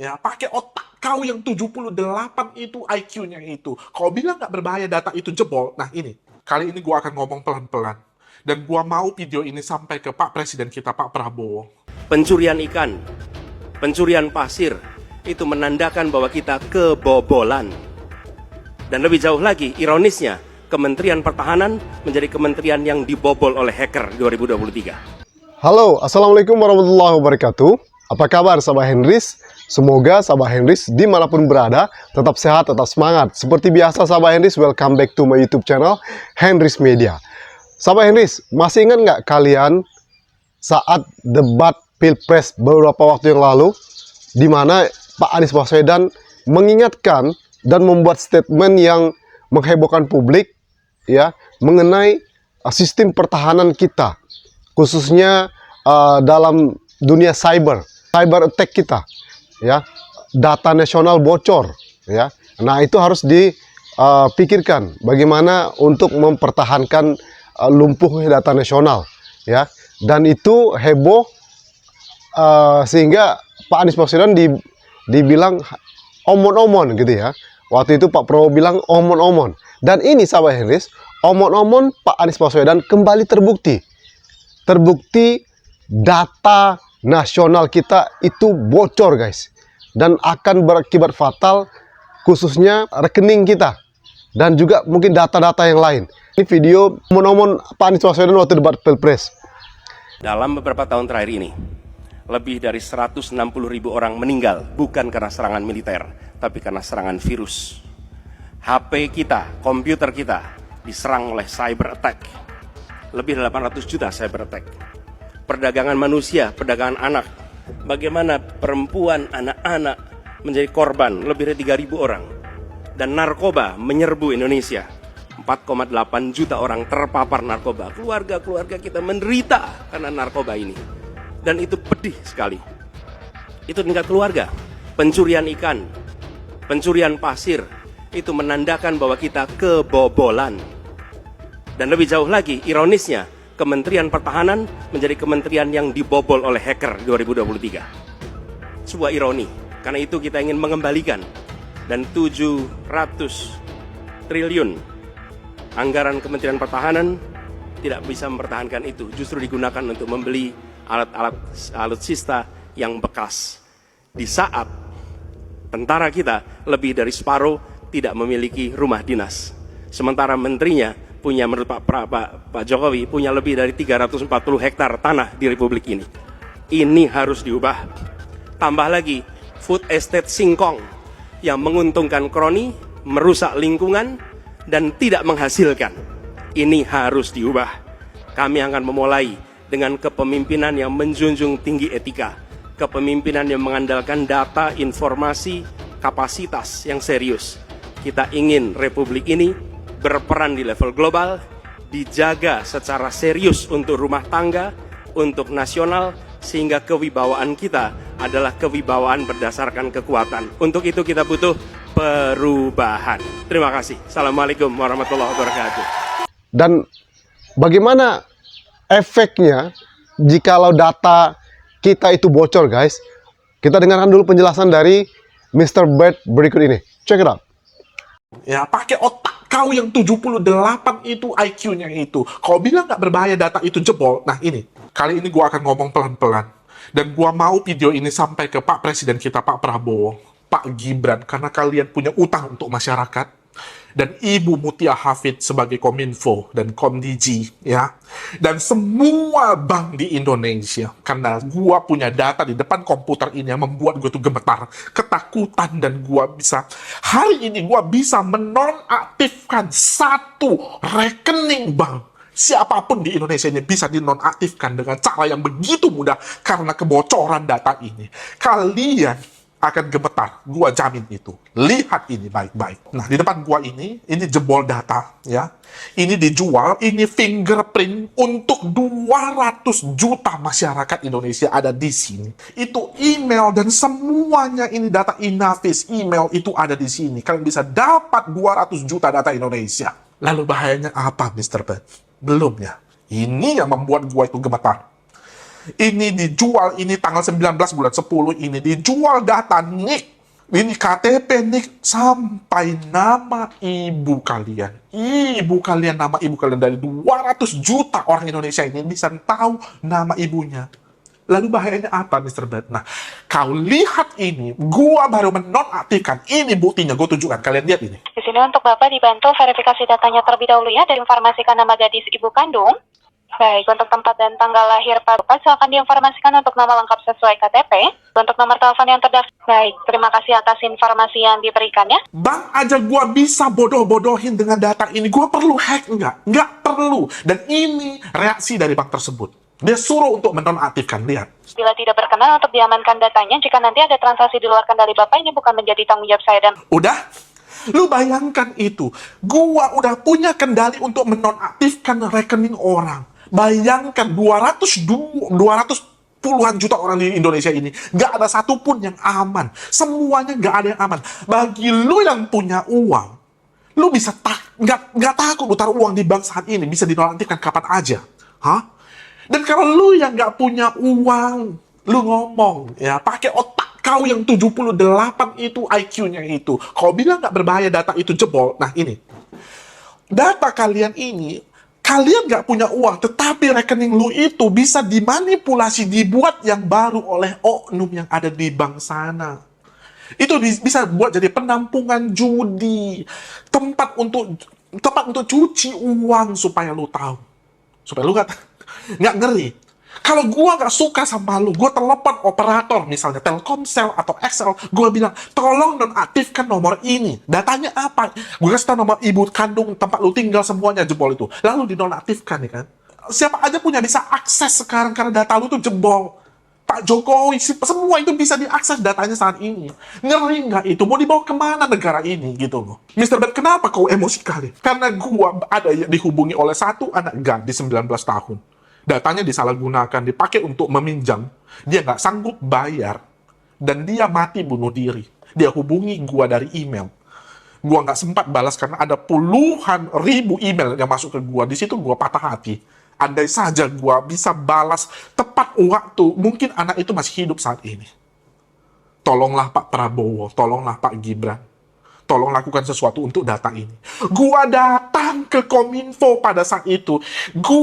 Ya, pakai otak kau yang 78 itu IQ-nya itu. Kau bilang nggak berbahaya data itu jebol. Nah ini, kali ini gua akan ngomong pelan-pelan. Dan gua mau video ini sampai ke Pak Presiden kita, Pak Prabowo. Pencurian ikan, pencurian pasir, itu menandakan bahwa kita kebobolan. Dan lebih jauh lagi, ironisnya, Kementerian Pertahanan menjadi kementerian yang dibobol oleh hacker 2023. Halo, Assalamualaikum warahmatullahi wabarakatuh. Apa kabar sahabat Henrys? Semoga sahabat Henrys dimanapun berada tetap sehat, tetap semangat. Seperti biasa sahabat Henrys, welcome back to my YouTube channel Henrys Media. Sahabat Henrys, masih ingat nggak kalian saat debat Pilpres beberapa waktu yang lalu, di mana Pak Anies Baswedan mengingatkan dan membuat statement yang menghebohkan publik ya mengenai sistem pertahanan kita, khususnya dalam dunia cyber attack kita, ya, data nasional bocor, ya. Nah, itu harus dipikirkan bagaimana untuk mempertahankan lumpuhnya data nasional, ya. Dan itu heboh sehingga Pak Anies Baswedan dibilang omon-omon gitu ya. Waktu itu Pak Prabowo bilang omon-omon. Dan ini sahabat Henrys, omon-omon Pak Anies Baswedan kembali terbukti data nasional kita itu bocor guys, dan akan berakibat fatal khususnya rekening kita dan juga mungkin data-data yang lain. Ini video omon-omon Pak Anies Baswedan waktu debat Pilpres. Dalam beberapa tahun terakhir ini, lebih dari 160.000 orang meninggal bukan karena serangan militer, tapi karena serangan virus. HP kita, komputer kita diserang oleh cyber attack. Lebih dari 800 juta cyber attack. Perdagangan manusia, perdagangan anak. Bagaimana perempuan, anak-anak menjadi korban, lebih dari 3.000 orang. Dan narkoba menyerbu Indonesia. 4,8 juta orang terpapar narkoba. Keluarga-keluarga kita menderita karena narkoba ini. Dan itu pedih sekali. Itu tingkat keluarga. Pencurian ikan, pencurian pasir, itu menandakan bahwa kita kebobolan. Dan lebih jauh lagi, ironisnya, Kementerian Pertahanan menjadi kementerian yang dibobol oleh hacker 2023. Sebuah ironi, karena itu kita ingin mengembalikan. Dan 700 triliun anggaran Kementerian Pertahanan tidak bisa mempertahankan itu. Justru digunakan untuk membeli alat-alat alutsista yang bekas. Di saat tentara kita lebih dari separuh tidak memiliki rumah dinas. Sementara menterinya punya, menurut Pak Jokowi, punya lebih dari 340 hektar tanah di Republik ini. Ini harus diubah. Tambah lagi, food estate singkong yang menguntungkan kroni, merusak lingkungan, dan tidak menghasilkan. Ini harus diubah. Kami akan memulai dengan kepemimpinan yang menjunjung tinggi etika, kepemimpinan yang mengandalkan data, informasi, kapasitas yang serius. Kita ingin Republik ini berperan di level global, dijaga secara serius untuk rumah tangga, untuk nasional, sehingga kewibawaan kita adalah kewibawaan berdasarkan kekuatan. Untuk itu kita butuh perubahan. Terima kasih. Assalamualaikum warahmatullahi wabarakatuh. Dan bagaimana efeknya jikalau data kita itu bocor guys? Kita dengarkan dulu penjelasan dari Mr. Bird berikut ini. Check it out. Ya, pakai otak kau yang 78 itu IQ-nya itu. Kau bilang nggak berbahaya data itu jebol. Nah ini, kali ini gua akan ngomong pelan-pelan. Dan gua mau video ini sampai ke Pak Presiden kita, Pak Prabowo, Pak Gibran, karena kalian punya utang untuk masyarakat. Dan Ibu Mutia Hafid sebagai Kominfo dan Komdigi, ya. Dan semua bank di Indonesia. Karena gua punya data di depan komputer ini yang membuat gue tuh gemetar, ketakutan, dan gua bisa, hari ini gua bisa menonaktifkan satu rekening bank. Siapapun di Indonesia ini bisa dinonaktifkan dengan cara yang begitu mudah karena kebocoran data ini. Kalian akan gemetar, gua jamin itu. Lihat ini baik-baik. Nah, di depan gua ini jebol data, ya. Ini dijual, ini fingerprint untuk 200 juta masyarakat Indonesia ada di sini. Itu email dan semuanya ini data Inavis, email itu ada di sini. Kalian bisa dapat 200 juta data Indonesia. Lalu bahayanya apa, Mr. Ben? Belum ya. Ini yang membuat gua itu gemetar. Ini dijual, ini tanggal 19 bulan 10 ini dijual data NIK. Ini KTP NIK sampai nama ibu kalian. Ibu kalian, nama ibu kalian dari 200 juta orang Indonesia ini bisa tahu nama ibunya. Lalu bahayanya apa, Mr. Bad? Nah, kau lihat ini, gua baru menonaktifkan. Ini buktinya, gue tunjukkan. Kalian lihat ini. Di sini untuk Bapak dibantu verifikasi datanya terlebih dahulu ya, dan informasikan nama gadis ibu kandung. Baik, untuk tempat dan tanggal lahir Bapak, silakan diinformasikan untuk nama lengkap sesuai KTP. Untuk nomor telepon yang terdaftar. Baik, terima kasih atas informasi yang diberikan ya. Bang aja gua bisa bodoh-bodohin dengan data ini. Gua perlu hack nggak? Nggak perlu. Dan ini reaksi dari bank tersebut. Dia suruh untuk menonaktifkan, lihat. Bila tidak berkenan untuk diamankan datanya, jika nanti ada transaksi di luar kendali Bapak, ini bukan menjadi tanggung jawab saya dan... Udah? Lu bayangkan itu. Gua udah punya kendali untuk menonaktifkan rekening orang. Bayangkan 200 puluhan juta orang di Indonesia ini. Nggak ada satupun yang aman. Semuanya nggak ada yang aman. Bagi lu yang punya uang, lu bisa nggak takut lu taruh uang di bank saat ini. Bisa dinonaktifkan kapan aja. Hah? Dan kalau lu yang nggak punya uang, lu ngomong, ya, pakai otak kau yang 78 itu IQ-nya itu. Kau bilang nggak berbahaya data itu jebol. Nah, ini. Data kalian ini, kalian nggak punya uang, tetapi rekening lu itu bisa dimanipulasi, dibuat yang baru oleh oknum yang ada di bank sana. Itu bisa buat jadi penampungan judi, tempat untuk cuci uang, supaya lu tahu. Supaya lu nggak ngeri. Kalau gua nggak suka sama lu, gua telepon operator, misalnya Telkomsel atau XL, gua bilang, tolong nonaktifkan nomor ini. Datanya apa? Gua kasih tahu nomor ibu kandung, tempat lu tinggal, semuanya jebol itu. Lalu dinonaktifkan, ya kan? Siapa aja punya bisa akses sekarang karena data lu tuh jebol. Pak Jokowi, semua itu bisa diakses datanya saat ini. Ngeri nggak itu? Mau dibawa kemana negara ini, gitu loh. Mr. Bad, kenapa kau emosi kali? Karena gua ada yang dihubungi oleh satu anak gadis 19 tahun. Datanya disalahgunakan, dipakai untuk meminjam. Dia nggak sanggup bayar. Dan dia mati bunuh diri. Dia hubungi gua dari email. Gua nggak sempat balas karena ada puluhan ribu email yang masuk ke gua. Di situ gua patah hati. Andai saja gua bisa balas tepat waktu, mungkin anak itu masih hidup saat ini. Tolonglah Pak Prabowo, tolonglah Pak Gibran. Tolong lakukan sesuatu untuk data ini. Gua datang ke Kominfo pada saat itu.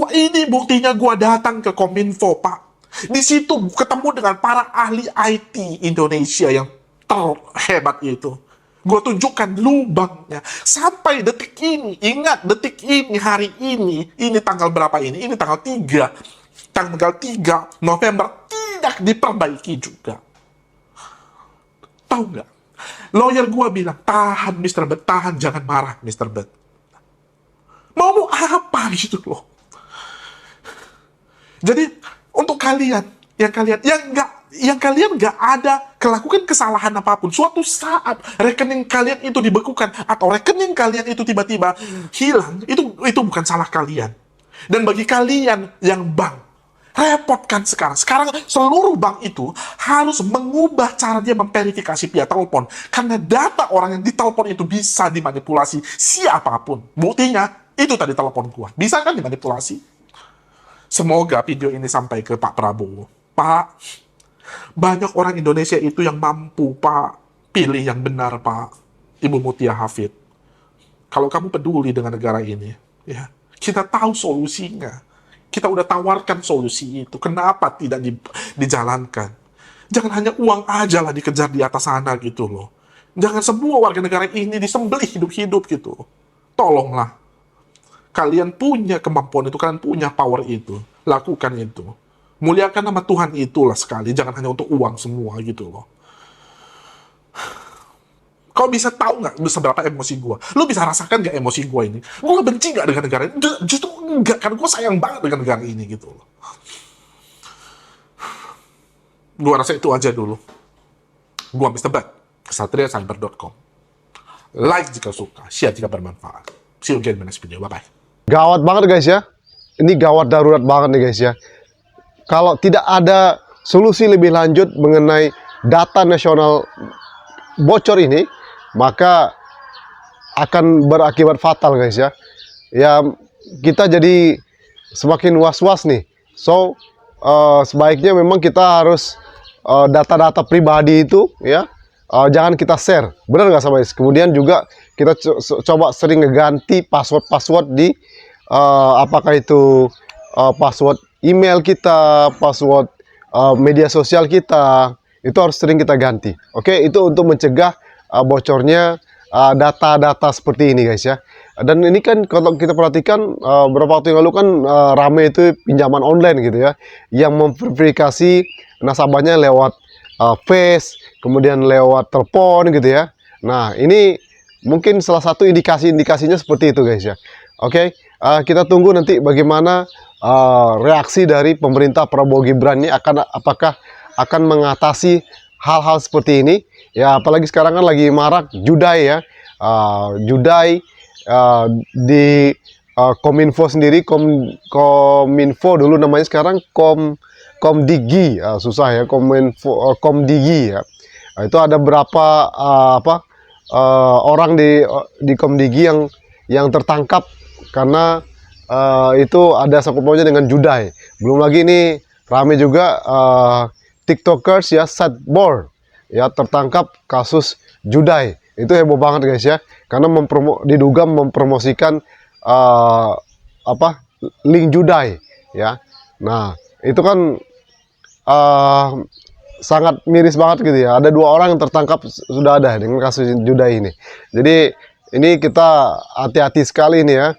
Ini buktinya gua datang ke Kominfo, Pak. Di situ ketemu dengan para ahli IT Indonesia yang terhebat itu. Gue tunjukkan lubangnya. Sampai detik ini, ingat detik ini, hari ini tanggal berapa ini? Ini tanggal 3. Tanggal 3 November tidak diperbaiki juga. Tahu nggak? Lawyer gue bilang, tahan Mr. Bad, tahan, jangan marah Mr. Bad. Mau apa gitu loh. Jadi untuk kalian yang kalian nggak ada melakukan kesalahan apapun, suatu saat rekening kalian itu dibekukan atau rekening kalian itu tiba-tiba hilang, itu bukan salah kalian. Dan bagi kalian yang bank, repotkan sekarang seluruh bank itu harus mengubah cara dia memverifikasi via telepon, karena data orang yang ditelepon itu bisa dimanipulasi siapapun. Buktinya itu tadi telepon gua bisa kan dimanipulasi. Semoga video ini sampai ke Pak Prabowo. Pak, banyak orang Indonesia itu yang mampu, Pak. Pilih yang benar, Pak. Ibu Mutia Hafid. Kalau kamu peduli dengan negara ini, ya, kita tahu solusinya. Kita udah tawarkan solusi itu. Kenapa tidak dijalankan? Jangan hanya uang aja lah dikejar di atas sana gitu loh. Jangan semua warga negara ini disembelih hidup-hidup gitu. Tolonglah. Kalian punya kemampuan itu, kalian punya power itu. Lakukan itu. Muliakan nama Tuhan itulah sekali. Jangan hanya untuk uang semua gitu loh. Kau bisa tahu nggak seberapa emosi gue? Lu bisa rasakan nggak emosi gue ini? Gue benci nggak dengan negara ini? Justru enggak, karena gue sayang banget dengan negara ini gitu loh. Gue rasa itu aja dulu. Gue Mr. Bad, KesatriaCyber.com. Like jika suka, share jika bermanfaat. See you again in the next video. Bye-bye. Gawat banget guys ya. Ini gawat darurat banget nih guys ya. Kalau tidak ada solusi lebih lanjut mengenai data nasional bocor ini, maka akan berakibat fatal guys ya. Ya, kita jadi semakin was-was nih. So, sebaiknya memang kita harus data-data pribadi itu ya jangan kita share, benar nggak sahabat? Kemudian juga kita coba sering ngeganti password di apakah itu password email kita, password media sosial kita, itu harus sering kita ganti. Oke, itu untuk mencegah bocornya data-data seperti ini guys ya. Dan ini kan kalau kita perhatikan beberapa waktu yang lalu kan rame itu pinjaman online gitu ya, yang memverifikasi nasabahnya lewat face, kemudian lewat telepon gitu ya. Nah ini mungkin salah satu indikasinya seperti itu guys ya. Oke, kita tunggu nanti bagaimana reaksi dari pemerintah Prabowo Gibran ini apakah akan mengatasi hal-hal seperti ini ya, apalagi sekarang kan lagi marak judai ya, judai di Kominfo sendiri, Kominfo dulu namanya, sekarang Komdigi, susah ya, Komdigi ya. Nah, itu ada berapa orang di Komdigi yang tertangkap karena itu ada sangkut pautnya dengan judai. Belum lagi ini rame juga TikTokers ya, Sadboard ya, tertangkap kasus judai. Itu heboh banget guys ya, karena diduga mempromosikan link judai ya. Nah itu kan sangat miris banget gitu ya. Ada 2 orang yang tertangkap sudah ada dengan kasus judai ini. Jadi ini kita hati-hati sekali ini ya.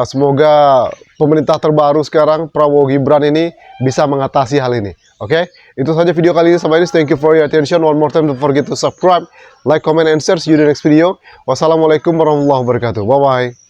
Semoga pemerintah terbaru sekarang Prabowo Gibran ini bisa mengatasi hal ini. Oke, itu saja video kali ini sahabat. Thank you for your attention. One more time, don't forget to subscribe, like, comment, and share. See you in the next video. Wassalamualaikum warahmatullahi wabarakatuh. Bye bye.